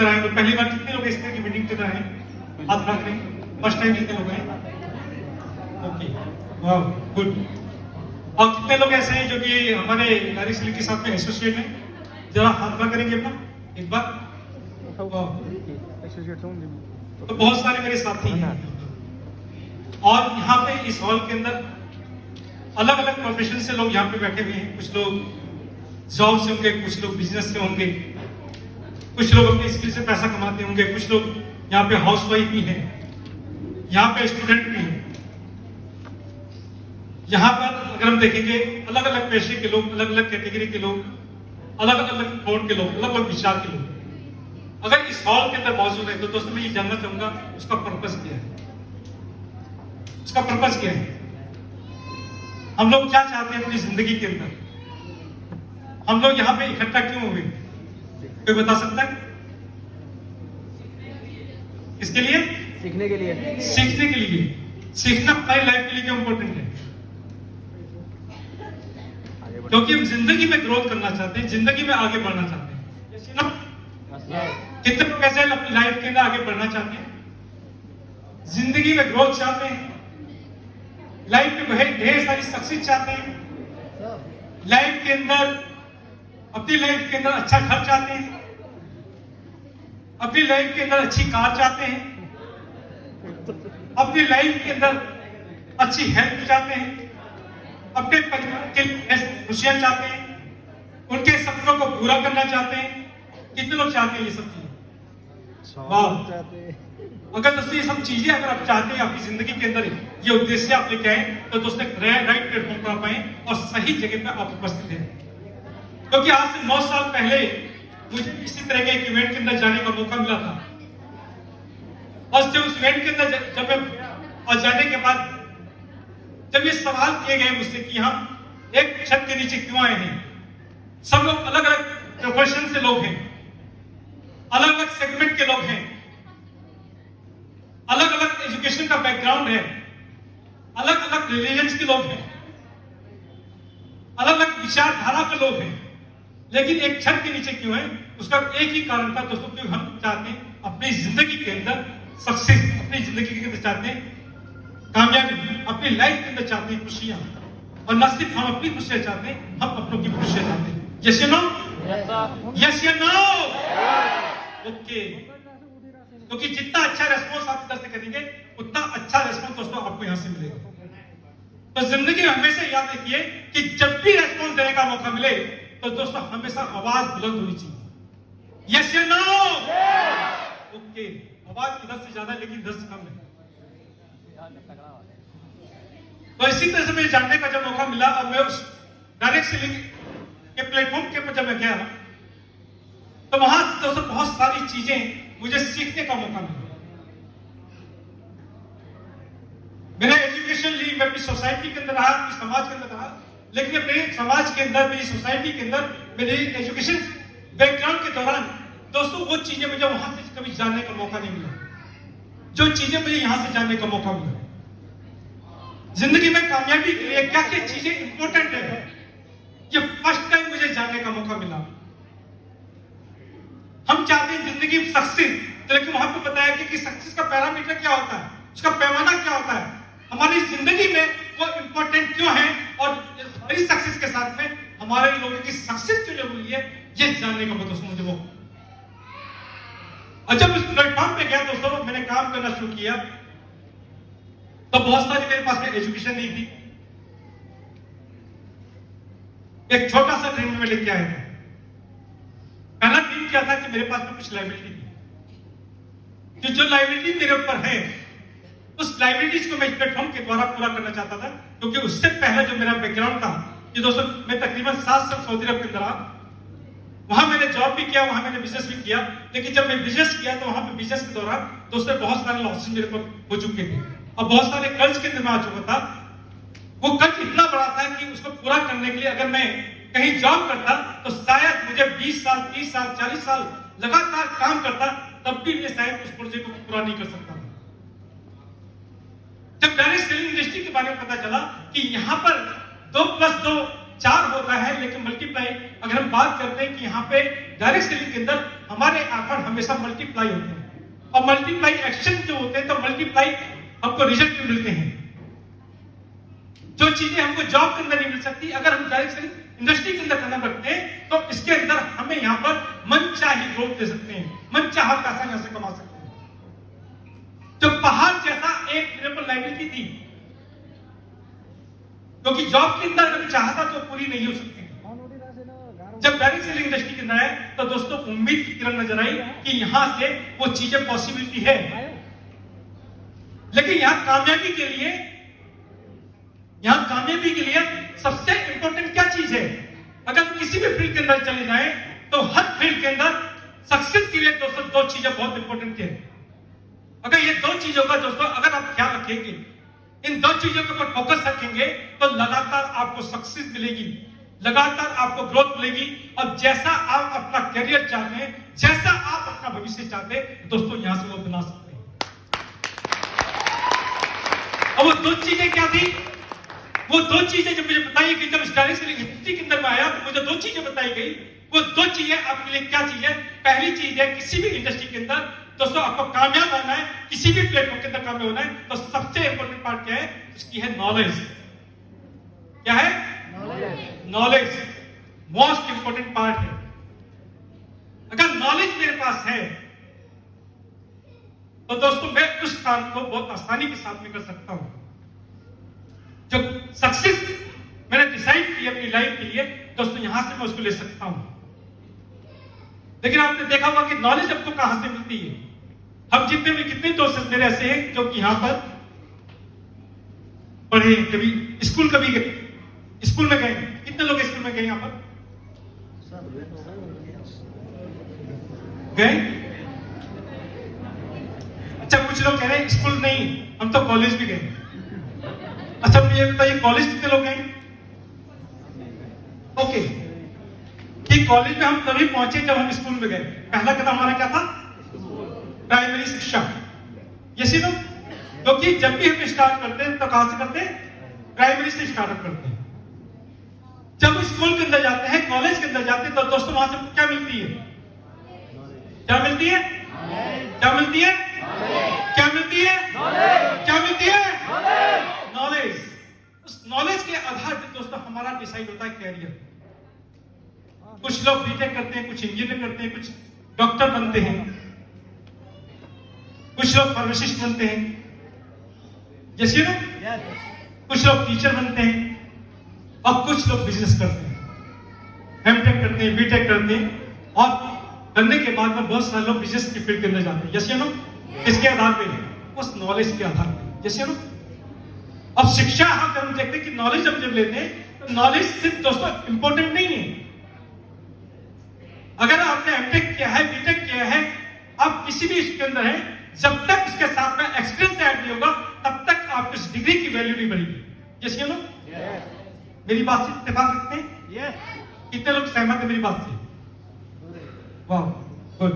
तो पहली बार कितने लोग इस तरह की मीटिंग कर रहे हैं? हाथ रख रहे हैं। फर्स्ट टाइम कितने लोग हैं? ओके, वाह, गुड। और कितने लोग ऐसे हैं जो कि हमारे डायरेक्ट सेलिंग के साथ में एसोसिएट हैं? जरा हाथ खड़ा करेंगे अपना एक बार। तो बहुत सारे मेरे साथी हैं और यहाँ पे इस हॉल के अंदर अलग अलग प्रोफेशन से लोग यहाँ पे बैठे हुए हैं। कुछ लोग जॉब से होंगे, कुछ लोग बिजनेस से होंगे, कुछ लोग अपनी स्किल से पैसा कमाते होंगे, कुछ लोग यहाँ पे हाउसवाइफ भी हैं, यहाँ पे स्टूडेंट भी हैं। यहाँ पर अगर हम देखेंगे अलग अलग पेशे के लोग, अलग अलग कैटेगरी के लोग, अलग अलग थॉट के लोग, अलग अलग विचार के लोग अगर इस हॉल के अंदर मौजूद है तो दोस्तों मैं ये जानना चाहूंगा उसका पर्पस क्या है? उसका पर्पस क्या है? हम लोग क्या चाहते हैं अपनी जिंदगी के अंदर? हम लोग यहाँ पे इकट्ठा क्यों हुए? कोई बता सकता है? इसके लिए सीखने के लिए। सीखने के लिए। सीखना हमारी लाइफ के लिए क्यों इंपॉर्टेंट है? क्योंकि हम जिंदगी में ग्रोथ करना चाहते हैं, जिंदगी में आगे बढ़ना चाहते हैं। कितने लोग ऐसे अपनी लाइफ के अंदर आगे बढ़ना चाहते हैं, जिंदगी में ग्रोथ चाहते हैं, लाइफ में ढेर सारी सक्सेस चाहते हैं, लाइफ के अंदर अपनी लाइफ के अंदर अच्छा घर चाहते हैं, अपनी लाइफ के अंदर अच्छी कार चाहते हैं, अपनी लाइफ के अंदर अच्छी हेल्थ चाहते हैं, अपने परिवार के लिए खुशियां चाहते हैं, उनके सपनों को पूरा करना चाहते हैं। कितने लोग चाहते हैं ये सब चीजें? वाह! अगर दोस्तों ये सब चीजें अगर आप चाहते हैं अपनी जिंदगी के अंदर ये उद्देश्य आप लेके आए तो दोस्तों राइट प्लेटफॉर्म पर आप आए और सही जगह पर आप उपस्थित हैं। क्योंकि आज से 9 साल पहले मुझे इसी तरह के एक इवेंट के अंदर जाने का मौका मिला था और जब उस इवेंट के अंदर जब मैं और जाने के बाद जब ये सवाल किए गए मुझसे कि हम एक छत के नीचे क्यों आए हैं, सब लोग अलग अलग प्रोफेशन से लोग हैं, अलग अलग सेगमेंट के लोग हैं, अलग अलग एजुकेशन का बैकग्राउंड है, अलग अलग रिलीजन्स के लोग हैं, अलग अलग विचारधारा के लोग हैं, लेकिन एक छत के नीचे क्यों है? उसका एक ही कारण था दोस्तों कि हम चाहते हैं अपनी जिंदगी के अंदर सक्सेस, अपनी जिंदगी के अंदर चाहते हैं कामयाबी, अपनी लाइफ के अंदर चाहते हैं खुशियां, और न सिर्फ हम अपनी खुशियां चाहते हैं, हम अपनों की खुशियां चाहते हैं। यस या नो? यस या नो? ओके। क्योंकि जितना अच्छा रेस्पॉन्स आप इधर से करेंगे उतना अच्छा रेस्पॉन्स दोस्तों आपको यहां से मिलेगा। तो जिंदगी में हमेशा याद रखिए कि जब भी रेस्पॉन्स देने का मौका मिले तो दोस्तों हमेशा आवाज बुलंद होनी चाहिए। यस या नो? ओके। आवाज इधर से ज्यादा है लेकिन इधर से कम है। तो इसी तरह से मुझे जानने का जब मौका मिला और मैं उस डायरेक्ट सेलिंग के प्लेटफॉर्म के ऊपर जब मैं गया तो वहां से दोस्तों बहुत सारी चीजें मुझे सीखने का मौका मिला। मैंने एजुकेशन ली, मैं अपनी सोसाइटी के अंदर रहा, अपनी समाज के अंदर रहा, लेकिन अपने समाज के अंदर, मेरी सोसाइटी के अंदर, मेरी एजुकेशन बैकग्राउंड के दौरान दोस्तों वो चीजें मुझे वहां से कभी जानने का मौका नहीं मिला जो चीजें मुझे यहां से जानने का मौका मिला। जिंदगी में कामयाबी के लिए क्या क्या चीजें इंपॉर्टेंट है, ये फर्स्ट टाइम मुझे जानने का मौका मिला। हम चाहते हैं जिंदगी में सक्सेस, लेकिन वहां पे बताया कि सक्सेस का पैरामीटर क्या होता है, उसका पैमाना क्या होता है, हमारी जिंदगी में वो इंपॉर्टेंट क्यों है, और हमारी सक्सेस के साथ में हमारे लोगों की सक्सेस क्यों जरूरी है, ये जानने का दोस्तों मुझे वो। और जब इस प्लेटफॉर्म पे गया दोस्तों, मैंने काम करना शुरू किया तो बहुत सारी मेरे पास में एजुकेशन नहीं थी। एक छोटा सा ड्रीम में लेके आया था। पहला ड्रीम क्या था कि मेरे पास में कुछ लाइबिलिटी थी, जो लाइबिलिटी मेरे ऊपर है उस लाइबिलिटीज को मैं इस प्लेटफॉर्म के द्वारा पूरा करना चाहता था। क्योंकि उससे पहले जो मेरा बैकग्राउंड था कि दोस्तों मैं तकरीबन 7 साल सऊदी अरब के अंदर रहा, वहां मैंने जॉब भी किया, वहां मैंने बिजनेस भी किया, लेकिन जब मैं बिजनेस किया तो वहां पे बिजनेस के दौरान दोस्तों बहुत सारे लॉसेस मेरे ऊपर हो चुके थे और बहुत सारे कर्ज के अंदर में आ चुका था। वो कर्ज इतना बड़ा था कि उसको पूरा करने के लिए अगर मैं कहीं जॉब करता तो शायद मुझे 20 साल, 30 साल, 40 साल लगातार काम करता, तब भी मैं शायद उस प्रोजेक्ट को पूरा नहीं कर सकता। जब डायरेक्ट सेलिंग इंडस्ट्री के बारे में पता चला कि यहाँ पर 2 + 2 4 होता है, लेकिन मल्टीप्लाई अगर हम बात करते हैं कि यहाँ पे डायरेक्ट सेलिंग के अंदर हमारे एफर्ट हमेशा मल्टीप्लाई होते हैं, और मल्टीप्लाई एक्शन जो होते हैं तो मल्टीप्लाई हमको रिजल्ट मिलते हैं। जो चीजें हमको जॉब के अंदर नहीं मिल सकती, अगर हम डायरेक्ट सेलिंग इंडस्ट्री के अंदर कदम रखते हैं तो इसके अंदर हमें यहाँ पर मनचाही ग्रोथ दे सकते हैं, मनचाहा पैसा यहाँ से कमा सकते हैं। जो पहाड़ जैसा एक मिनिमम लाइबिलिटी थी, क्योंकि जॉब के अंदर अगर चाहता तो पूरी नहीं हो सकती। जब डायरेक्ट सेलिंग इंडस्ट्री के अंदर आए तो दोस्तों उम्मीद की किरण नजर आई कि यहां से वो चीजें पॉसिबिलिटी है। लेकिन यहां कामयाबी के लिए सबसे इंपॉर्टेंट क्या चीज है? अगर किसी भी फील्ड के अंदर चले जाए तो हर फील्ड के अंदर सक्सेस के लिए दोस्तों दो चीजें बहुत इंपॉर्टेंट है। अगर ये दो चीजों का दोस्तों अगर आप ख्याल रखेंगे, इन दो चीजों के ऊपर फोकस रखेंगे तो लगातार आपको सक्सेस मिलेगी, लगातार आपको ग्रोथ मिलेगी। और जैसा आप अपना करियर चाहते हैं, जैसा आप अपना भविष्य चाहते हैं दोस्तों, यहां से वो बना सकते हैं। अब वो दो चीजें क्या थी? वो दो चीजें जब मुझे बताई गई, जब डायरेक्ट सेलिंग इंडस्ट्री के अंदर में आया तो मुझे दो चीजें बताई गई। वो दो चीजें आपके लिए क्या चीज है? पहली चीज है, किसी भी इंडस्ट्री के अंदर दोस्तों आपको कामयाब होना है, किसी भी प्लेटफॉर्म के अंदर कामयाब होना है तो सबसे इंपॉर्टेंट पार्ट क्या है? उसकी है नॉलेज। क्या है? नॉलेज मोस्ट इंपॉर्टेंट पार्ट है। अगर नॉलेज मेरे पास है तो दोस्तों मैं उस काम को बहुत आसानी के साथ में कर सकता हूं। जो सक्सेस मैंने डिसाइड की अपनी लाइफ के लिए दोस्तों, यहां से मैं उसको ले सकता हूं। लेकिन आपने देखा होगा कि नॉलेज आपको कहां से मिलती है? हम जितने भी कितने दोस्त मेरे ऐसे हैं जो कि यहां पर पढ़े, कभी स्कूल कभी गए, स्कूल में गए। कितने लोग स्कूल में गए? यहां पर गए? अच्छा, कुछ लोग कह रहे हैं स्कूल नहीं, हम तो कॉलेज भी गए। अच्छा मुझे ये बताइए, कॉलेज कितने लोग गए? ओके, कि कॉलेज में हम तभी पहुंचे जब हम स्कूल में गए। पहला कदम हमारा क्या था? प्राइमरी शिक्षा। यही लोग, क्योंकि जब भी हम स्टार्ट करते हैं तो कहां से करते हैं? प्राइमरी से स्टार्ट करते हैं। जब स्कूल के अंदर जाते हैं, कॉलेज के अंदर जाते हैं तो दोस्तों वहां से क्या मिलती है? क्या मिलती है? क्या मिलती है? क्या मिलती है? क्या मिलती है? नॉलेज। उस नॉलेज के आधार पर दोस्तों हमारा डिसाइड होता है कैरियर। कुछ लोग बीटेक करते हैं, कुछ इंजीनियर करते हैं, कुछ डॉक्टर बनते हैं, कुछ लोग फार्मासिस्ट बनते हैं, जैसे ना कुछ लोग टीचर बनते हैं, और कुछ लोग बिजनेस करते हैं, एमटेक करते हैं, बीटेक करते हैं, और करने के बाद में बहुत सारे लोग बिजनेस की फील्ड के अंदर जाते हैं। जैसे ना किसके आधार पे? उस नॉलेज के आधार पे। जैसे ना अब शिक्षा हम देखते हैं कि नॉलेज हम जब लेते हैं तो नॉलेज सिर्फ दोस्तों इंपॉर्टेंट नहीं है। अगर आपने एमटेक किया है, बीटेक किया है, आप किसी भी इसके अंदर हैं, जब तक इसके साथ में एक्सपीरियंस ऐड नहीं होगा तब तक आपकी इस डिग्री की वैल्यू नहीं बढ़ेगी। जैसे ना मेरी बात से इत्तेफाक रखते हैं? कितने लोग सहमत है मेरी बात से? वाह, गुड।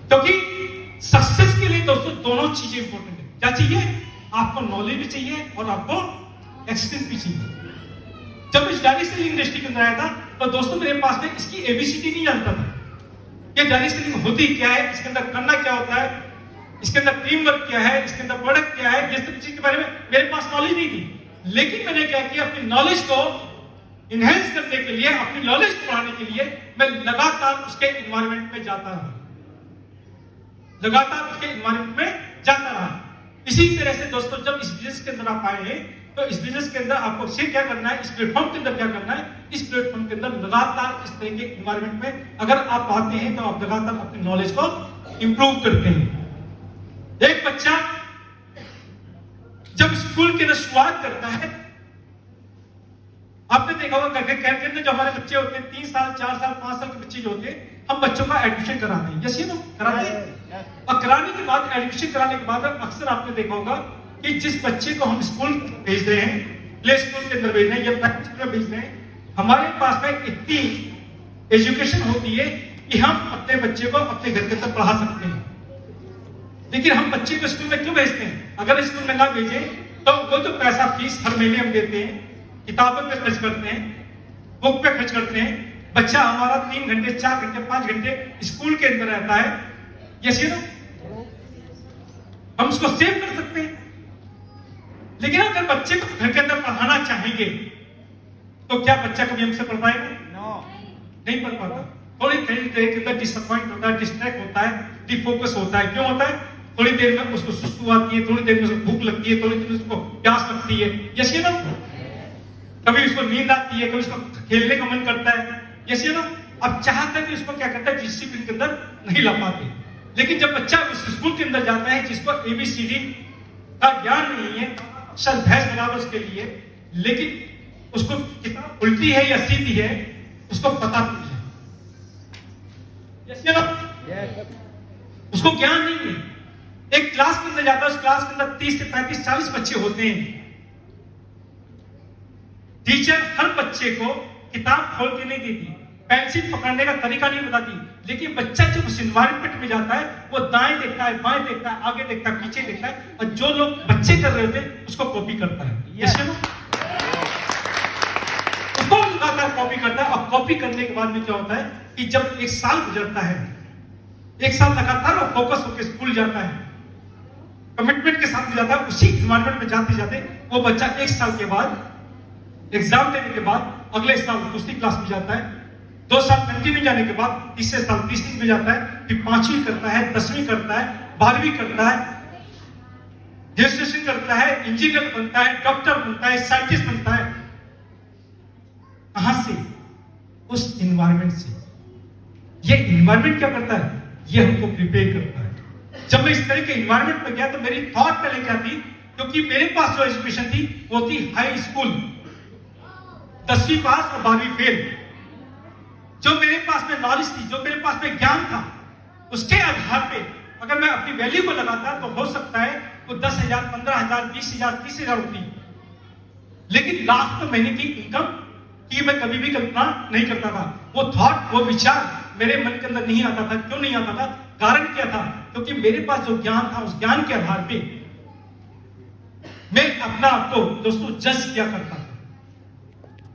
क्योंकि सक्सेस के लिए दोस्तों दोनों चीजें इंपॉर्टेंट है। क्या चाहिए? आपको नॉलेज भी चाहिए और आपको एक्सपीरियंस भी चाहिए। जब इस डायरेक्ट सेलिंग इंडस्ट्री के अंदर आया था तो दोस्तों मेरे पास में इसकी एबीसीडी नहीं जानता था। ये डायरेक्ट सेलिंग होती क्या है, इसके अंदर करना क्या होता है, इसके अंदर टीम वर्क क्या है, इसके अंदर प्रोडक्ट क्या है, ये सब चीज के बारे में मेरे पास नॉलेज नहीं थी। लेकिन मैंने क्या किया, अपनी नॉलेज को इनहेंस करने के लिए, अपनी नॉलेज को बढ़ाने के लिए मैं लगातार उसके एनवायरनमेंट में जाता रहा, लगातार उसके एनवायरनमेंट में जाता रहा। इसी तरह से दोस्तों जब इस बिजनेस के अंदर आप आए हैं तो इस बिजनेस के अंदर आपको से क्या करना है, इस प्लेटफॉर्म के अंदर क्या करना है, इस प्लेटफॉर्म के अंदर लगातार इस तरह के एनवायरनमेंट में अगर आप आते हैं तो आप लगातार अपनी नॉलेज को इंप्रूव करते हैं। एक बच्चा जब स्कूल के अंदर शुरुआत करता है, आपने देखा होगा के अंदर जो हमारे बच्चे होते हैं 3 साल 4 साल 5 साल के बच्चे जो होते हैं, हम बच्चों का एडमिशन कराते हैं। यस, कराते हैं। और कराने के बाद, एडमिशन कराने के बाद अक्सर आपने देखा होगा कि जिस बच्चे को हम स्कूल भेज रहे हैं, प्ले स्कूल के अंदर भेज रहे हैं या प्राइमरी स्कूल में भेज रहे हैं, हमारे पास में इतनी एजुकेशन होती है कि हम अपने बच्चे को अपने घर के अंदर पढ़ा सकते हैं। लेकिन हम बच्चे को स्कूल में क्यों भेजते हैं? अगर स्कूल में ना भेजे तो वो जो पैसा फीस हर महीने हम देते हैं, किताबों पे खर्च करते हैं, बुक पे खर्च करते हैं, बच्चा हमारा 3 घंटे 4 घंटे 5 घंटे स्कूल के अंदर रहता है, यस ना, हम उसको सेव कर सकते हैं। लेकिन अगर बच्चे को घर के अंदर पढ़ाना चाहेंगे तो क्या बच्चा कभी हमसे पढ़ पाएगा? नहीं पढ़ पाता। थोड़ी देर के अंदर डिसअपॉइंट होता है, डिस्ट्रैक्ट होता है, डिफोकस होता है। क्यों होता है? थोड़ी देर में उसको सुस्ती आती है, थोड़ी देर में उसको भूख लगती है, थोड़ी देर में उसको प्यास लगती है, यस ना, कभी उसको नींद आती है, कभी उसको खेलने का मन करता है, यस ना। अब चाहता है कि उसको क्या करता है, डिसिप्लिन के अंदर नहीं ला पाते। लेकिन जब बच्चा उस स्कूल के अंदर जाता है जिसको ABCD का ज्ञान नहीं है, अक्षर भैंस बराबर उसके लिए, लेकिन उसको किताब उल्टी है या सीधी है उसको पता नहीं है, यस ना, उसको ज्ञान नहीं है। एक क्लास के अंदर जाता है, उस क्लास के अंदर 30 से 35 40 बच्चे होते हैं। टीचर हर बच्चे को किताब खोल के नहीं देती, पेंसिल पकड़ने का तरीका नहीं बताती, लेकिन बच्चा जब उस एनवायरनमेंट में जाता है वो दाएं देखता है, बाएं देखता है, आगे देखता है, पीछे देखता है, और जो लोग बच्चे कर रहे थे उसको कॉपी करता है, यस ना, उसको लगातार कॉपी करता है। और कॉपी करने के बाद में क्या होता है कि जब 1 साल गुजरता है, 1 साल लगातार वो फोकस होकर स्कूल जाता है, कमिटमेंट के साथ जाता है, उसी एनवायरनमेंट में जाते जाते वो बच्चा 1 साल के बाद एग्जाम देने के बाद अगले साल दूसरी क्लास में जाता है, 2 साल कंटिन्यू जाने के बाद तीसरे साल तीसरी में जाता है, फिर 5वीं करता है, 10वीं करता है, 12वीं करता है, ग्रेजुएशन करता है, इंजीनियर बनता है, डॉक्टर बनता है, साइंटिस्ट बनता है। कहां से? उस एनवायरनमेंट से। ये एनवायरनमेंट क्या करता है? ये हमको प्रिपेयर करता है। जब मैं इस तरह के एनवायरनमेंट में गया तो मेरी थॉट पहले क्या थी, क्योंकि मेरे पास जो एजुकेशन थी वो थी हाई स्कूल, 10वीं पास और 12वीं फेल। जो मेरे पास में नॉलेज थी, जो मेरे पास में ज्ञान था, उसके आधार पे अगर मैं अपनी वैल्यू को लगाता तो हो सकता है वो 10,000, 15,000, 20,000, 30,000 होती, लेकिन लाख तो महीने की इनकम की मैं कभी भी कल्पना नहीं करता था। वो थॉट, वो विचार मेरे मन के अंदर नहीं आता था। क्यों नहीं आता था? कारण क्या था? क्योंकि मेरे पास जो ज्ञान था, उस ज्ञान के आधार पे मैं अपना आपको दोस्तों जज किया करता था।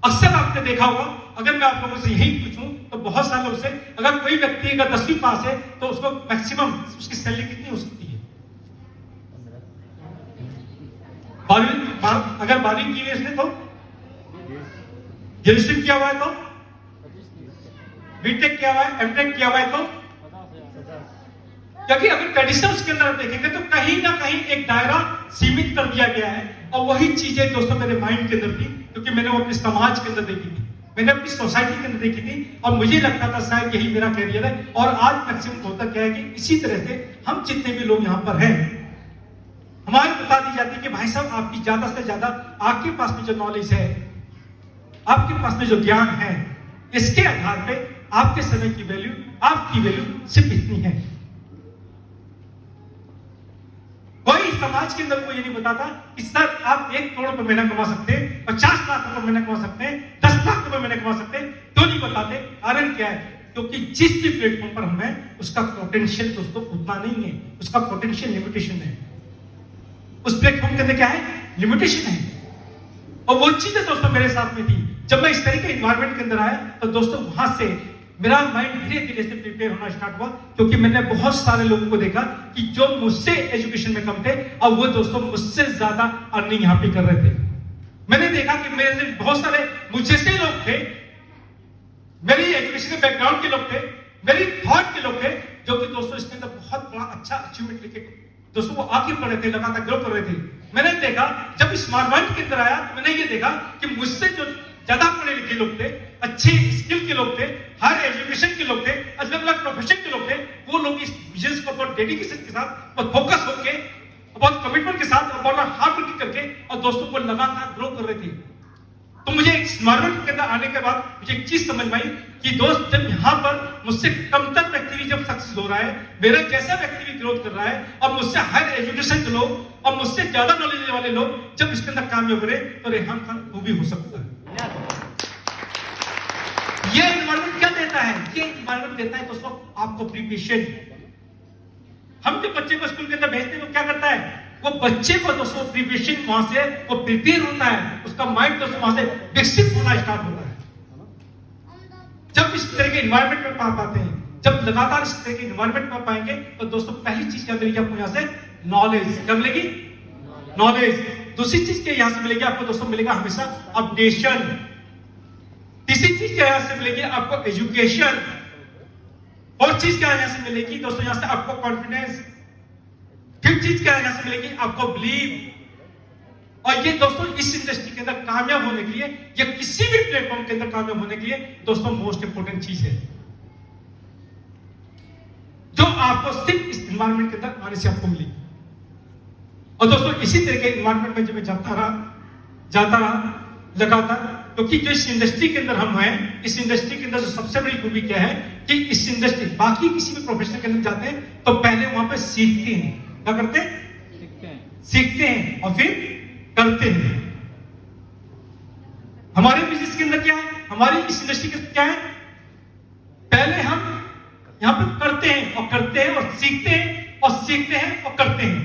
अक्सर आपने देखा होगा, अगर मैं आप लोगों से यही पूछूं तो बहुत सारे लोग से, अगर कोई व्यक्ति अगर 10वीं पास है तो उसको मैक्सिमम उसकी सैलरी कितनी हो सकती है? 12वीं, अगर 12वीं की है इसने तो, ग्रेजुएशन किया हुआ है तो, बीटेक किया हुआ है, एमटेक किया हुआ है तो, क्योंकि अगर ट्रेडिशनल्स के अंदर देखेंगे तो कहीं ना कहीं एक दायरा सीमित कर दिया गया है। और वही चीजें दोस्तों मेरे माइंड के अंदर थी, क्योंकि मैंने वो अपने समाज के अंदर देखी थी, मैंने अपनी सोसाइटी के अंदर देखी थी, और मुझे लगता था शायद यही मेरा कैरियर है। और आज मैक्सिमम होता क्या है कि इसी तरह से हम जितने भी लोग यहाँ पर हैं, हमारी बता दी जाती है कि भाई साहब आपकी ज्यादा से ज्यादा आपके पास में जो नॉलेज है, आपके पास में जो ज्ञान है, इसके आधार पे आपके समय की वैल्यू, आपकी वैल्यू सिर्फ इतनी है। कोई समाज के अंदर को ये नहीं बताता कि सर आप 1 करोड़ रुपए महीना कमा सकते हैं, 50 लाख रुपए महीना कमा सकते हैं, 10 लाख रुपए महीना कमा सकते हैं। क्यों नहीं बताते? कारण क्या है? क्योंकि जिस भी प्लेटफॉर्म पर हम हैं, उसका पोटेंशियल दोस्तों उतना नहीं है, उसका पोटेंशियल लिमिटेशन है। उस प्लेटफॉर्म के अंदर क्या है? लिमिटेशन है। और वो चीजें दोस्तों मेरे साथ में थी। जब मैं इस तरह के एनवायरनमेंट के अंदर आया तो दोस्तों वहां से मेरा माइंड धीरे धीरे से प्रिपेयर होना स्टार्ट हुआ, क्योंकि मैंने बहुत सारे लोगों को देखा कि जो मुझसे एजुकेशन में कम थे, अब वो दोस्तों मुझसे ज्यादा अर्निंग यहाँ पे कर रहे थे। मैंने देखा कि मेरे से बहुत सारे मुझे से लोग थे, मेरी एजुकेशन के बैकग्राउंड के लोग थे, मेरी थॉट के लोग थे, जो कि दोस्तों इसके अंदर बहुत बड़ा अच्छा अचीवमेंट लेके दोस्तों वो आगे बढ़ रहे थे, लगातार ग्रो कर रहे थे। मैंने देखा जब स्मार्ट माइंड के अंदर आया तो मैंने ये देखा कि मुझसे जो ज्यादा पढ़े लिखे लोग थे, अच्छे स्किल के लोग थे, हायर एजुकेशन के लोग थे, अलग अलग प्रोफेशन के लोग थे, वो लोग इस बिजनेस को बहुत डेडिकेशन के साथ, बहुत फोकस होके, बहुत कमिटमेंट के साथ, बहुत हार्ड वर्किंग करके और दोस्तों को लगातार ग्रो कर रहे थे। तो मुझे एनवायरनमेंट के अंदर आने के बाद मुझे एक चीज समझ में आई कि दोस्त जब यहाँ पर मुझसे कमतर व्यक्ति भी जब सक्सेस हो रहा है, मेरे जैसा व्यक्ति भी ग्रोथ कर रहा है, और मुझसे हायर एजुकेशन के लोग और मुझसे ज्यादा नॉलेज वाले लोग जब इसके अंदर कामयाब हो रहे, तो रेहान खान वो भी हो सकता है। ये एनवायरनमेंट क्या देता है? ये एनवायरनमेंट देता है दोस्तों आपको प्रिपरेशन। हम जो बच्चे को स्कूल के अंदर भेजते हैं वो क्या करता है? वो बच्चे को दोस्तों प्रिपरेशन वहां से वो प्रिपेयर होता है, उसका माइंड दोस्तों वहां से विकसित होना स्टार्ट होता है। जब इस तरह के इन्वायरमेंट में पा पाते हैं, जब लगातार इस तरह के इन्वायरमेंट में पाएंगे, तो दोस्तों पहली चीज क्या मिलेगी आपको यहाँ से? नॉलेज। क्या मिलेगी? नॉलेज। दूसरी चीज क्या यहाँ से मिलेगी आपको दोस्तों? मिलेगा हमेशा अपडेशन। तीसरी चीज क्या यहाँ से मिलेगी आपको? एजुकेशन। और चीज क्या यहाँ से मिलेगी दोस्तों? यहाँ से आपको कॉन्फिडेंस। फिर चीज क्या यहाँ से मिलेगी आपको? बिलीव। और ये दोस्तों इस इंडस्ट्री के अंदर कामयाब होने के लिए या किसी भी प्लेटफॉर्म के अंदर कामयाब होने के लिए दोस्तों मोस्ट इंपोर्टेंट चीज है, जो आपको सिर्फ इस एनवायरनमेंट के अंदर आने से आपको मिलेगी। और दोस्तों इसी तरह के एनवायरनमेंट में जब मैं जाता रहा लगातार, क्योंकि जो इस इंडस्ट्री के अंदर हम हैं, इस इंडस्ट्री के अंदर जो सबसे बड़ी खूबी क्या है कि इस इंडस्ट्री, बाकी किसी भी प्रोफेशन के अंदर जाते हैं तो पहले वहां पे सीखते हैं। क्या करते हैं? सीखते हैं और फिर करते हैं। हमारे बिजनेस के अंदर क्या है? हमारी इस इंडस्ट्री के अंदर क्या है? पहले हम यहां पे करते हैं और करते हैं और सीखते हैं और सीखते हैं और करते हैं।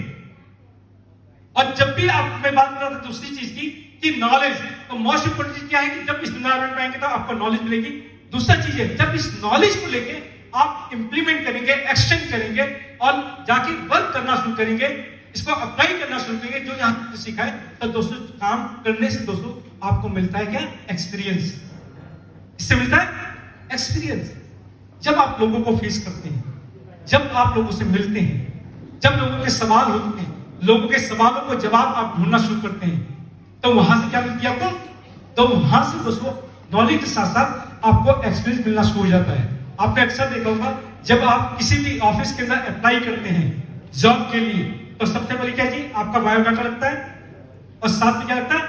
और जब भी मैं बात कर रहा था दूसरी चीज की कि नॉलेज, तो मोस्ट इंपोर्टेंट चीज क्या है कि जब इस एनवायरनमेंट में आएंगे तो आपको नॉलेज मिलेगी। दूसरा चीज है जब इस नॉलेज को लेके आप इंप्लीमेंट करेंगे, एक्शन करेंगे और जाके वर्क करना शुरू करेंगे, इसको अप्लाई करना शुरू करेंगे जो यहां सीखा है, तो दोस्तों काम करने से दोस्तों आपको मिलता है क्या? एक्सपीरियंस। इससे मिलता है एक्सपीरियंस। जब आप लोगों को फेस करते हैं, जब आप लोगों से मिलते हैं, जब लोगों के सवाल होते हैं, लोगों के सवालों को जवाब आप ढूंढना शुरू करते हैं, तो वहां से क्या मिलती है आपको? तो वहां से दोस्तों नॉलेज के साथ साथ आपको एक्सपीरियंस मिलना शुरू हो जाता है। आपने अक्सर देखा होगा जब आप किसी भी ऑफिस के अंदर अप्लाई करते हैं जॉब के लिए, तो सबसे पहले क्या चीज? आपका बायोडाटा लगता है और साथ में क्या लगता है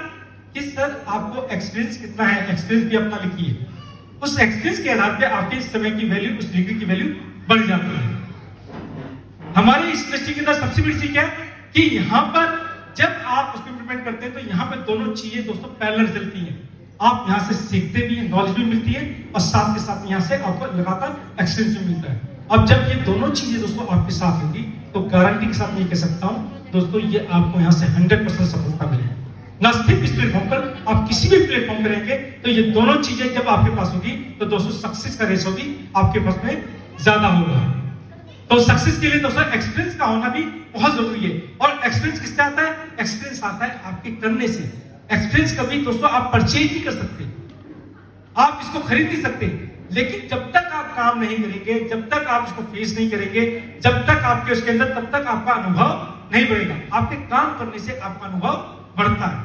कि सर आपको एक्सपीरियंस कितना है, एक्सपीरियंस भी अपना लिखिए। उस एक्सपीरियंस के आधार पे आपके समय की वैल्यू, उस डिग्री की वैल्यू बढ़ जाती है। हमारे इस इंडस्ट्री के अंदर सबसे बड़ी चीज क्या है कि यहाँ पर जब आप उसको इंप्लीमेंट करते हैं तो यहाँ पे दोनों चीजें दोस्तों पैरेलल चलती हैं। आप यहाँ से सीखते भी हैं, नॉलेज भी मिलती है और साथ के साथ यहाँ से आपको लगातार एक्सपीरियंस भी मिलता है। अब जब ये दोनों चीजें दोस्तों आपके साथ होंगी तो गारंटी के साथ मैं कह सकता हूँ दोस्तों ये आपको यहाँ से 100% सफलता मिलेगी। ना सिर्फ इस प्लेटफॉर्म पर, आप किसी भी प्लेटफॉर्म पर रहेंगे तो ये दोनों चीजें जब आपके पास होगी तो दोस्तों सक्सेस का रेशो भी आपके पास में ज्यादा होगा। तो सक्सेस के लिए दोस्तों एक्सपीरियंस का होना भी बहुत जरूरी है। और एक्सपीरियंस किससे आता है? एक्सपीरियंस आता है आपके करने से। एक्सपीरियंस कभी दोस्तों आप परचेज नहीं कर सकते, आप इसको खरीद नहीं सकते, लेकिन जब तक आप काम नहीं करेंगे, जब तक आप इसको फेस नहीं करेंगे, जब तक आपके उसके अंदर, तब तक आपका अनुभव नहीं बढ़ेगा। आपके काम करने से आपका अनुभव बढ़ता है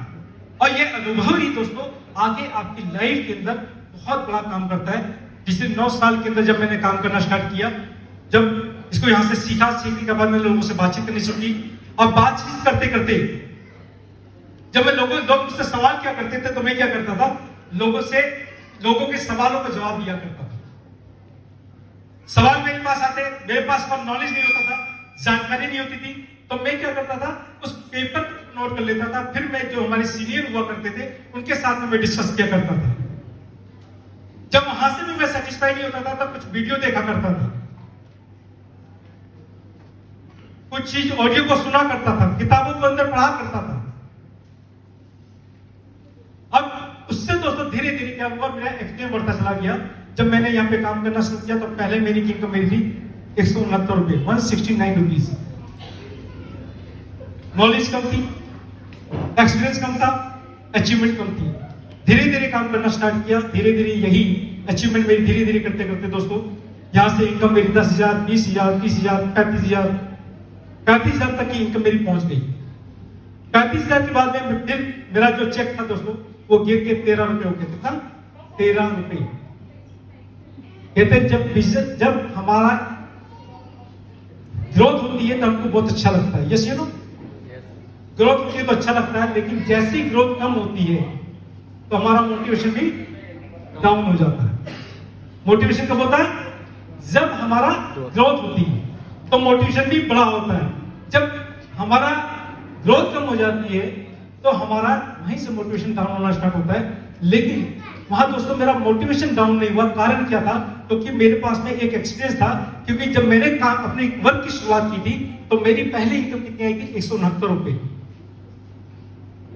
और ये अनुभव ही दोस्तों आगे आपकी लाइफ के अंदर बहुत बड़ा काम करता है। पिछले 9 साल के अंदर जब मैंने काम करना स्टार्ट किया, जब इसको यहां से सीखने के बाद मैंने लोगों से बातचीत करनी शुरू की और बातचीत करते करते जब मैं लोग मुझसे सवाल क्या करते थे तो मैं क्या करता था? लोगों के सवालों का जवाब दिया करता था। सवाल मेरे पास आते, मेरे पास नॉलेज नहीं होता था, जानकारी नहीं होती थी, तो मैं क्या करता था? उस पेपर नोट कर लेता था। फिर मैं जो हमारे सीनियर हुआ करते थे उनके साथ में मैं डिस्कस किया करता था। जब वहां से भी मैं सेटिस्फाई नहीं होता था तब कुछ वीडियो देखा करता था, कुछ चीज ऑडियो को सुना करता था, किताबों को अंदर पढ़ा करता था। अब उससे दोस्तों धीरे धीरे क्या हुआ, मेरा एक्सपीरियंस बढ़ता चला गया। जब मैंने यहाँ पे काम करना शुरू किया तो पहले मेरी इनकम मेरी थी 169 रुपए, 169 रुपीज। नॉलेज कम थी, एक्सपीरियंस कम था, अचीवमेंट कम थी। धीरे धीरे काम करना स्टार्ट किया, धीरे धीरे यही अचीवमेंट मेरी धीरे धीरे करते करते दोस्तों यहां से इनकम मेरी 10,000, 20,000, 30,000, 35,000 तक की इनकम मेरी पहुंच गई। 35,000 के बाद में फिर मेरा जो चेक था दोस्तों वो गिर के 13 रुपए हो गया था। 13 रुपए। कहते जब हमारा ग्रोथ होती है तो हमको बहुत अच्छा लगता है। यस यू नो, ग्रोथ होती है तो अच्छा लगता है, लेकिन जैसे ही ग्रोथ कम होती है तो हमारा मोटिवेशन भी डाउन हो जाता है। मोटिवेशन कब होता है? जब हमारा ग्रोथ होती है तो मोटिवेशन भी बड़ा होता है। जब हमारा ग्रोथ कम हो जाती है तो हमारा वहीं से मोटिवेशन डाउन होना स्टार्ट होता है। लेकिन वहां दोस्तों मेरा मोटिवेशन डाउन नहीं हुआ। कारण क्या था? क्योंकि मेरे पास में एक एक्सपीरियंस था। क्योंकि जब मैंने काम अपने वर्क की शुरुआत की थी तो मेरी पहली इनकम कितनी आई थी? 169 रुपए,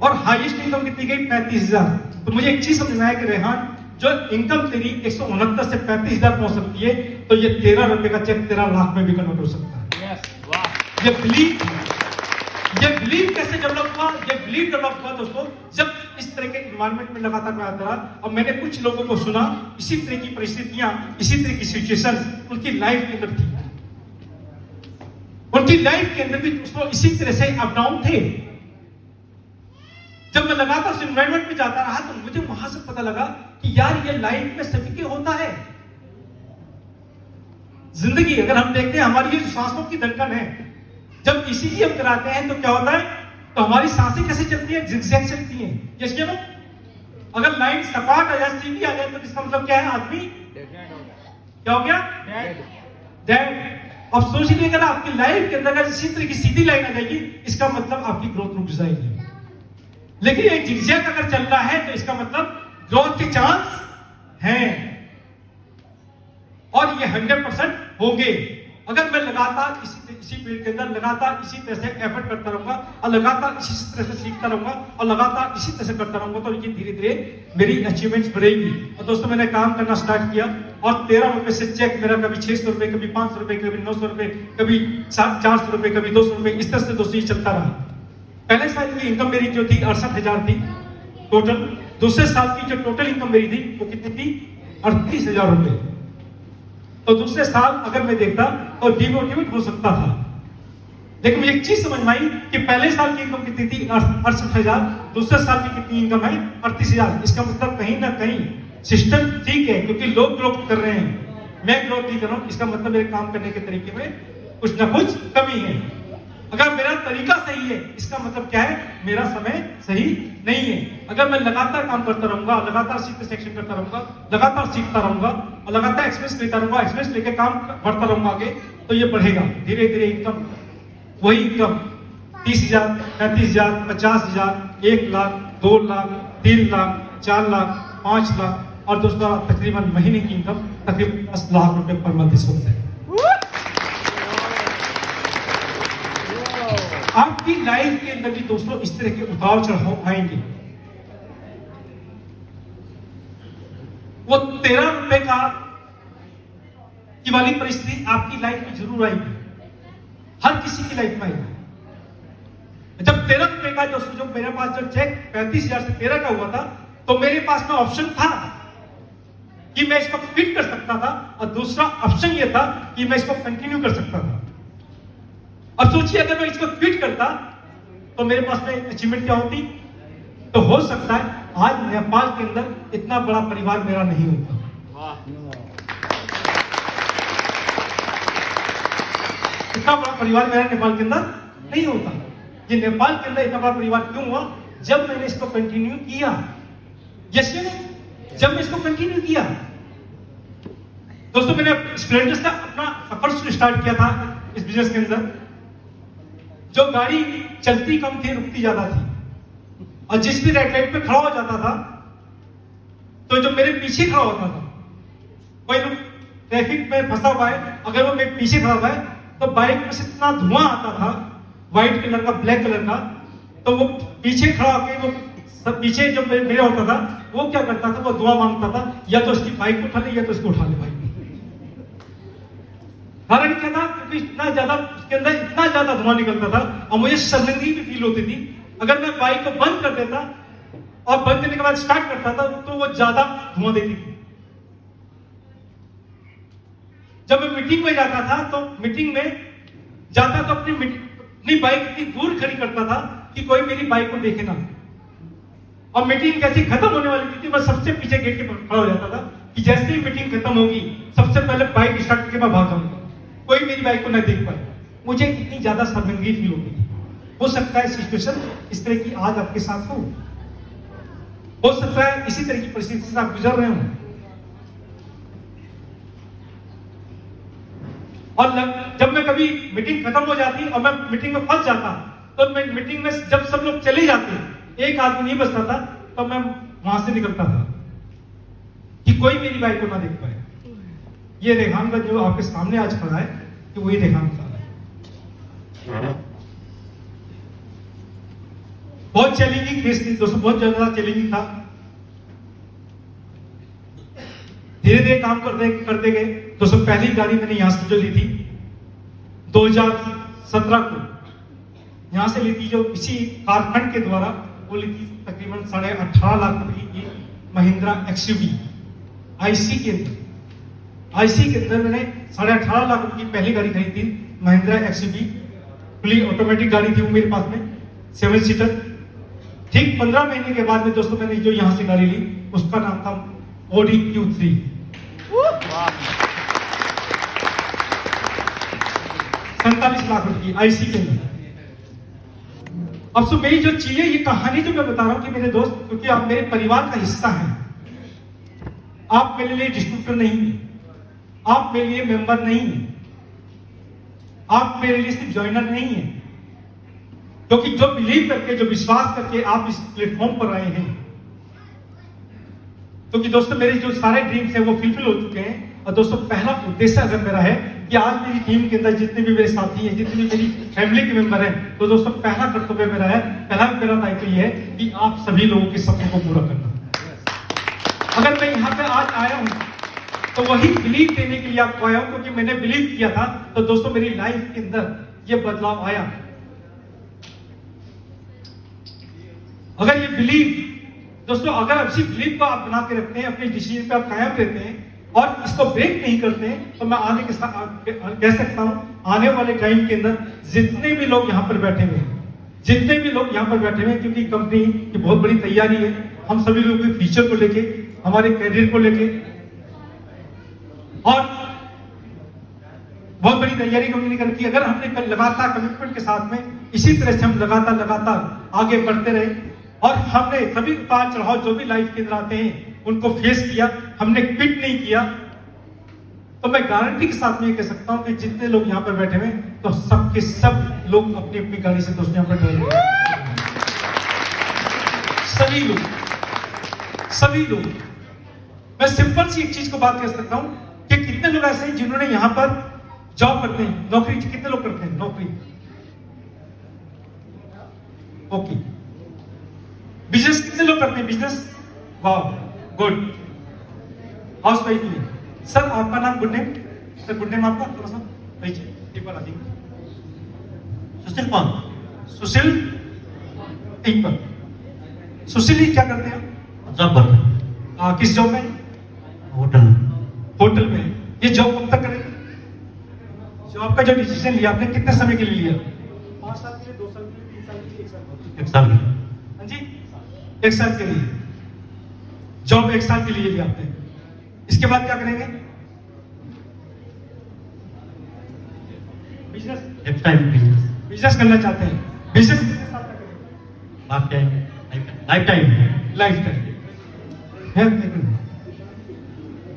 और हाईएस्ट इनकम कितनी गई? 35,000। तो मुझे एक चीज समझ में आया कि रेहान, जो इनकम तेरी 169 से 35,000 पहुंच सकती है, तो ये 13 रुपए का चेक 13 लाख में भी कन्वर्ट हो सकता है। ये बिलीव कैसे डेवलप हुआ? ये बिलीव डेवलप हुआ दोस्तों, जब इस तरह के इन्वायरमेंट में लगातार मैं आता रहा और मैंने कुछ लोगों को सुना, इसी तरह की परिस्थितियां, इसी तरह की सिचुएशन उनकी लाइफ के अंदर थी। उनकी लाइफ के अंदर भी दोस्तों इसी तरह से अप डाउन थे। जब मैं लगातार उस इन्वायरमेंट में जाता रहा तो मुझे वहां से पता लगा कि यार ये लाइफ में सभी के होता है। जिंदगी अगर हम देखते हैं, हमारी ये सांसों की धड़कन है, जब ईसीजी हम कराते हैं तो क्या होता है, तो हमारी सांसें कैसे चलती है? जिगजैग चलती हैं। यस क्या? अगर लाइन सपाट आ जाए, सीधी आ जाए, तो इसका मतलब क्या है? आदमी क्या हो गया? डेड। अब सोच लीजिए, अगर आपकी लाइफ के अंदर इसी तरह की सीधी लाइन आ जाएगी, इसका मतलब आपकी ग्रोथ रुक जाएगी। लेकिन एक जिगजैग अगर चल रहा है तो इसका मतलब ग्रोथ के चांस हैं, और ये 100% होंगे। अगर मैं लगातार इसी फील्ड के अंदर लगातार इसी तरह से एफर्ट करता रहूंगा और लगातार इसी तरह से सीखता रहूंगा और लगातार इसी तरह से करता रहूंगा, तो ये धीरे धीरे मेरी अचीवमेंट्स बढ़ेगी। और दोस्तों मैंने काम करना स्टार्ट किया और 13 रुपए से चेक मेरा कभी 600 रुपए, कभी 500 रुपए, कभी 900 रुपए, कभी 400 रुपए, कभी 200 रुपए, इस तरह से दोस्तों ये चलता रहा। पहले साल की इनकम मेरी जो थी 68,000 थी टोटल। दूसरे साल की जो टोटल इनकम मेरी थी वो कितनी थी? 38,000 रुपए। तो दूसरे साल अगर मैं देखता तो डिमोटिवेट हो सकता था, लेकिन मुझे एक चीज समझ में आई कि पहले साल की इनकम कितनी थी? 68,000। दूसरे साल की कितनी इनकम है? 38,000। इसका मतलब कहीं ना कहीं सिस्टम ठीक है, क्योंकि लोग ग्रोथ कर रहे हैं, मैं ग्रोथ नहीं कर रहा हूं। इसका मतलब मेरे काम करने के तरीके में कुछ ना कुछ कमी है। अगर मेरा तरीका सही है, इसका मतलब क्या है? मेरा समय सही नहीं है। अगर मैं लगातार काम करता रहूंगा, लगातार सेक्शन करता रहूंगा, लगातार सीखता रहूंगा और लगातार एक्सपीरियंस लेता रहूंगा, एक्सपीरियंस लेके काम बढ़ता रहूंगा आगे, तो ये बढ़ेगा धीरे धीरे इनकम। वही इनकम 30,000, 35,000, 50,000, 1 लाख, 2 लाख, 3 लाख, 4 लाख, 5 लाख और दोस्तों तकरीबन महीने की इनकम तकरीबन 10 लाख रुपए पर मंथ इस वक्त है। आपकी लाइफ के अंदर भी दोस्तों इस तरह के उतार चढ़ाव आएंगे। वो 13 रुपए का की वाली परिस्थिति आपकी लाइफ में जरूर आएगी, हर किसी की लाइफ में आएगी। जब 13 रुपए का जो मेरे पास जो चेक 35,000 से 13 का हुआ था, तो मेरे पास में ऑप्शन था कि मैं इसको क्विट कर सकता था, और दूसरा ऑप्शन ये था कि मैं इसको कंटिन्यू कर सकता था। अब सोचिए, अगर मैं इसको क्विट करता तो मेरे पास में अचीवमेंट क्या होती? तो हो सकता है आज नेपाल के अंदर इतना बड़ा परिवार मेरा नहीं होता। इतना बड़ा परिवार मेरा नेपाल के अंदर नहीं होता। ये नेपाल के अंदर इतना बड़ा परिवार क्यों हुआ? जब मैंने इसको कंटिन्यू किया। यस या नहीं? जब मैं इसको कंटिन्यू किया। दोस्तों मैंने स्प्लेंडर से अपना सफर स्टार्ट किया था इस बिजनेस के अंदर। जो गाड़ी चलती कम थी, रुकती ज्यादा थी, और जिस भी रेड लाइट पे खड़ा हो जाता था, तो जो मेरे पीछे खड़ा होता था, कोई लोग ट्रैफिक में फंसा हुआ है, अगर वो मेरे पीछे खड़ा हुआ है, तो बाइक में से इतना धुआं आता था, व्हाइट कलर का, ब्लैक कलर का, तो वो पीछे खड़ा होकर वो सब पीछे जो मेरे होता था, वो क्या करता था? वो दुआ मांगता था, या तो उसकी बाइक उठा ले या तो उसको उठा ले बाइक। कारण क्या था? क्योंकि इतना ज्यादा उसके अंदर इतना ज्यादा धुआं निकलता था और मुझे शर्मिंदगी भी फील होती थी। अगर मैं बाइक को बंद कर देता और बंद करने के बाद स्टार्ट करता था, तो वो ज्यादा धुआं देती थी। जब मैं मीटिंग में जाता था, तो मीटिंग में जाता तो अपनी बाइक इतनी दूर खड़ी करता था कि कोई मेरी बाइक को देखे ना। और मीटिंग कैसी खत्म होने वाली थी, मैं सबसे पीछे गेट के खड़ा हो जाता था कि जैसे ही मीटिंग खत्म होगी, सबसे पहले बाइक स्टार्ट करके मैं भाग जाऊंगा, कोई मेरी बाइक को न देख पाए। मुझे इतनी ज्यादा शर्मिंदगी फील होती थी। हो सकता है सिचुएशन इस तरह की आज आपके साथ हो सकता है इसी तरह की परिस्थिति से आप गुजर रहे हो। और जब मैं कभी मीटिंग खत्म हो जाती और मैं मीटिंग में फंस जाता, तो मैं मीटिंग में जब सब लोग चले जाते, एक आदमी नहीं बचता था, तो मैं वहां से निकलता था कि कोई मेरी बाइक को ना देख पाए। ये रेहान का जो आपके सामने आज खड़ा है, कि वही रेहान का है। बहुत चैलेंजिंग फेस थी दोस्तों, बहुत ज्यादा चैलेंजिंग था। धीरे धीरे काम करते गए। दोस्तों पहली गाड़ी मैंने यहाँ से जो ली थी 2017 को यहाँ से ली थी, जो इसी कारखंड के द्वारा वो ली थी तकरीबन 18.5 लाख रुपए की महिंद्रा XUV IC के अंदर मैंने 18.5 लाख रुपए की पहली गाड़ी खरीदी थी, महिंद्रा XUV फुली ऑटोमेटिक गाड़ी थी वो मेरे पास में, 7 सीटर। ठीक 15 महीने के बाद में दोस्तों मैंने जो यहाँ से गाड़ी ली उसका नाम था Audi Q3, 47 लाख रुपए की IC के अंदर। अब सो मेरी जो चीजें, ये कहानी जो मैं बता रहा हूं कि मेरे दोस्त, क्योंकि आप मेरे परिवार का हिस्सा हैं, आप मेरे लिए डिस्ट्रीब्यूटर नहीं है, आप मेरे लिए मेंबर नहीं है, आप मेरे लिए सिर्फ ज्वाइनर नहीं है, क्योंकि जो बिलीव करके, जो विश्वास करके आप इस प्लेटफॉर्म पर आए हैं। क्योंकि दोस्तों मेरे जो सारे ड्रीम्स हैं वो फुलफिल हो चुके हैं। और दोस्तों पहला उद्देश्य अगर मेरा है कि आज मेरी टीम के अंदर जितने भी मेरे साथी हैं, जितने भी मेरी फैमिली के मेंबर हैं, तो दोस्तों पहला कर्तव्य मेरा है, पहला मेरा दायित्व ये है कि आप सभी लोगों के सपनों को पूरा करना। अगर मैं यहाँ पे आज आया हूँ तो वही बिलीव देने के लिए आपको आया हूँ, क्योंकि मैंने बिलीव किया था। तो दोस्तों मेरी लाइफ के अंदर ये बदलाव आया। अगर ये बिलीव दोस्तों, अगर इसी बिलीव को आप बना के रखते हैं, अपने डिसीजन पे आप कायम रहते हैं और इसको ब्रेक नहीं करते हैं, तो मैं आने के साथ कह सकता हूं आने वाले टाइम के अंदर जितने भी लोग यहाँ पर बैठे हुए हैं, जितने भी लोग यहाँ पर बैठे हुए हैं, क्योंकि कंपनी की बहुत बड़ी तैयारी है, हम सभी लोगों के फ्यूचर को लेके, हमारे करियर को लेके, और बहुत बड़ी तैयारी कंपनी करती है। अगर हमने लगातार कमिटमेंट के साथ में इसी तरह से हम लगातार आगे बढ़ते रहे और हमने सभी उतार चढ़ाव जो भी लाइफ के अंदर आते हैं उनको फेस किया, हमने क्विट नहीं किया, तो मैं गारंटी के साथ में ये कह सकता हूं कि जितने लोग यहाँ पर बैठे हुए हैं, तो सबके सब लोग अपनी अपनी गाड़ी से दोस्तों यहाँ पर ड्राइव करेंगे। सभी लोग। मैं सिंपल सी एक चीज को बात कर सकता हूं कि कितने लोग ऐसे हैं जिन्होंने यहाँ पर जॉब करते हैं, नौकरी कितने लोग करते हैं, नौकरी, ओके। बिजनेस कितने लोग करते हैं, बिजनेस, वाह गुड। हाउस वाइफ भी। सर आपका नाम, good name sir, good name आपका थोड़ा सा एक बार आ जाइए। सुशील कौन? सुशील एक बार। सुशील जी क्या करते हैं? जॉब करते हैं। किस जॉब में? होटल में। ये जॉब कब तक करेंगे? जॉब का जो डिसीजन लिया आपने कितने समय के लिए लिया? 5 साल के लिए, 2 साल के लिए, 3 साल के लिए, 1 साल के लिए? 1 साल के लिए। हाँ जी, 1 साल के लिए जॉब, 1 साल के लिए लिया आपने। इसके बाद क्या करेंगे? बिजनेस, बिजनेस करना चाहते हैं। बिजनेस कितने साल तक करेंगे? Life time.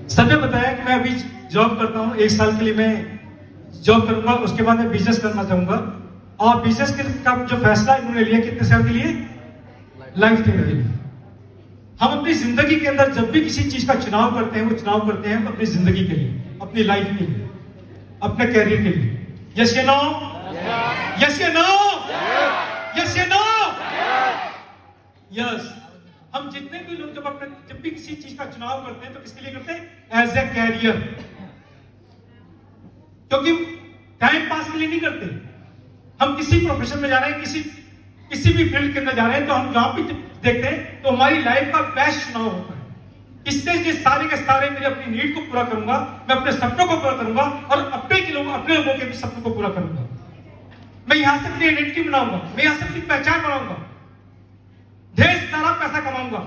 सर ने बताया कि मैं अभी जॉब करता हूं, 1 साल के लिए मैं जॉब करूंगा, उसके बाद मैं बिजनेस करना चाहूंगा। और बिजनेस का जो फैसला इन्होंने लिया कितने साल के लिए? लाइफ टाइम के लिए। हम अपनी जिंदगी के अंदर जब भी किसी चीज का चुनाव करते हैं, वो चुनाव करते हैं अपनी जिंदगी के लिए, अपनी लाइफ के लिए, अपने कैरियर के लिए। यस या नो? यस या नो? यस या नो? यस। हम जितने भी लोग जब भी किसी चीज का चुनाव करते हैं तो किसके लिए करते हैं? As a career. क्योंकि टाइम पास के लिए नहीं करते। हम किसी प्रोफेशन में जा रहे हैं, किसी भी फील्ड के अंदर जा रहे हैं, तो हम जहां भी देखते हैं तो हमारी लाइफ का बेस्ट चुनाव होता है। इससे ये सारे के सारे मेरे अपनी नीड को पूरा करूंगा, मैं अपने सपनों को पूरा करूंगा और अपने लोगों के भी सपनों को पूरा करूंगा। मैं यहां से अपनी आइडेंटिटी बनाऊंगा, मैं यहां से अपनी पहचान बनाऊंगा, ढेर सारा पैसा कमाऊंगा,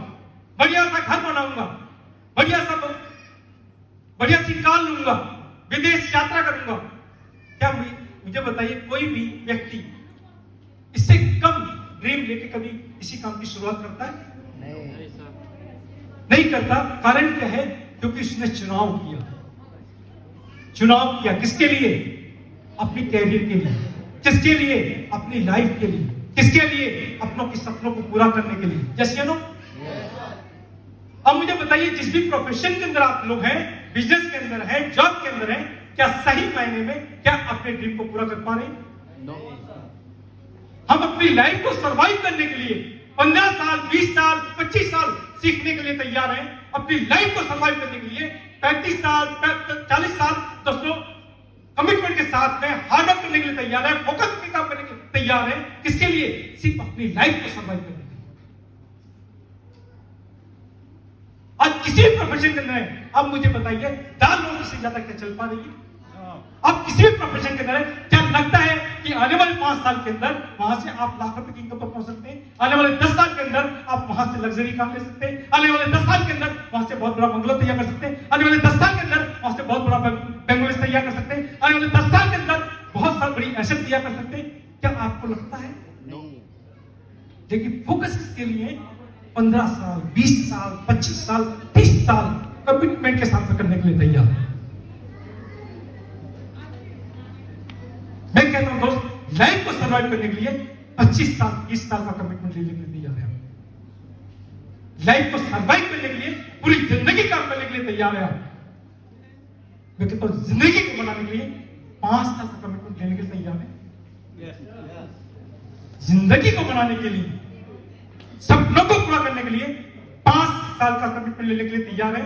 बढ़िया सा घर बनाऊंगा, बढ़िया सी कार लूंगा, विदेश यात्रा करूंगा। क्या मुझे बताइए, कोई भी व्यक्ति इससे कम ड्रीम लेके कभी इसी काम की शुरुआत करता है? नहीं करता। कारण क्या है? क्योंकि उसने चुनाव किया। किसके लिए? अपनी कैरियर के लिए। किसके लिए? अपनी लाइफ के लिए। किसके लिए? अपनों के सपनों को पूरा करने के लिए। यस या नो? अब मुझे बताइए, जिस भी प्रोफेशन के अंदर आप लोग हैं, बिजनेस के अंदर है, जॉब के अंदर है, क्या सही मायने में क्या अपने ड्रीम को पूरा कर पा रहे हैं? हम अपनी लाइफ को सरवाइव करने के लिए 15 साल, 20 साल, 25 साल सीखने के लिए तैयार हैं। अपनी लाइफ को सरवाइव करने के लिए 35 साल 40 साल दोस्तों कमिटमेंट के साथ में हार्डवर्क करने के लिए तैयार है, फोकस करके काम करने के लिए तैयार है। किसके लिए? सिर्फ अपनी लाइफ को सर्वाइव करने के लिए। आज किसी भी प्रोफेशन के अंदर है, अब मुझे बताइए 10 लोगों से ज्यादा क्या चल पा रही है? अब किसी भी प्रोफेशन के अंदर है, क्या लगता है कि आने वाले 5 साल के अंदर वहां से आप लाख रुपए की इनकम पर पहुंच सकते हैं? आने वाले 10 साल के अंदर आप वहां से लग्जरी कार ले सकते हैं? आने वाले 10 साल के अंदर वहां से बहुत बड़ा बंगला तैयार कर सकते हैं? आने वाले 10 साल के अंदर वहां से बहुत बड़ा बेंगलोर तैयार कर सकते हैं? आने वाले 10 साल के अंदर बहुत सारी बड़ी एसेट तैयार कर सकते हैं? क्या आपको लगता है? लेकिन फोकस इसके लिए 15 साल 20 साल 25 साल 30 साल कमिटमेंट के साथ करने के लिए तैयार है। मैं कहता हूं दोस्त, लाइफ को सर्वाइव करने के लिए 25 साल 30 साल का कमिटमेंट लेने के लिए तैयार है। लाइफ को सर्वाइव करने के लिए पूरी जिंदगी काम करने के लिए तैयार है। मैं कहता हूं जिंदगी को बनाने के लिए 5 साल का कमिटमेंट लेने के लिए तैयार है। जिंदगी को बनाने के लिए, सपनों को पूरा करने के लिए 5 साल का कमिटमेंट लेने के लिए तैयार है।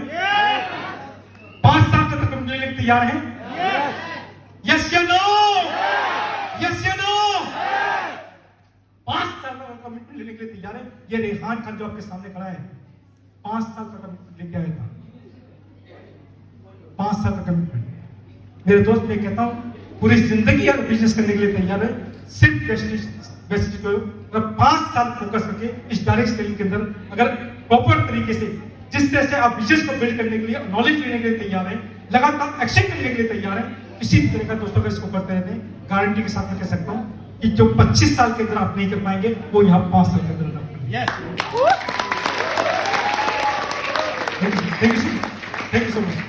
5 साल का कमिटमेंट लेने के लिए तैयार है। यस या नो? यस या नो? 5 साल का कमिटमेंट लेने के लिए तैयार है। ये रेहान खान जो आपके सामने खड़ा है 5 साल का कमिटमेंट लेके आया था। 5 साल का कमिटमेंट। मेरे दोस्त, मैं कहता हूं पूरी जिंदगी अगर बिजनेस करने के लिए तैयार है, सिर्फ बेसिस को अगर 5 साल फोकस करके इस डायरेक्ट सेलिंग के अंदर अगर प्रॉपर तरीके से जिस तरह से आप बिजनेस को बिल्ड करने के लिए, नॉलेज लेने के लिए तैयार है, लगातार एक्शन करने के लिए तैयार है, इसी तरह का दोस्तों का इसको करते रहते हैं, गारंटी के साथ मैं कह सकता हूं कि जो 25 साल के अंदर आप नहीं कर पाएंगे वो यहाँ 5 साल के अंदर आप करेंगे। Thank you so much.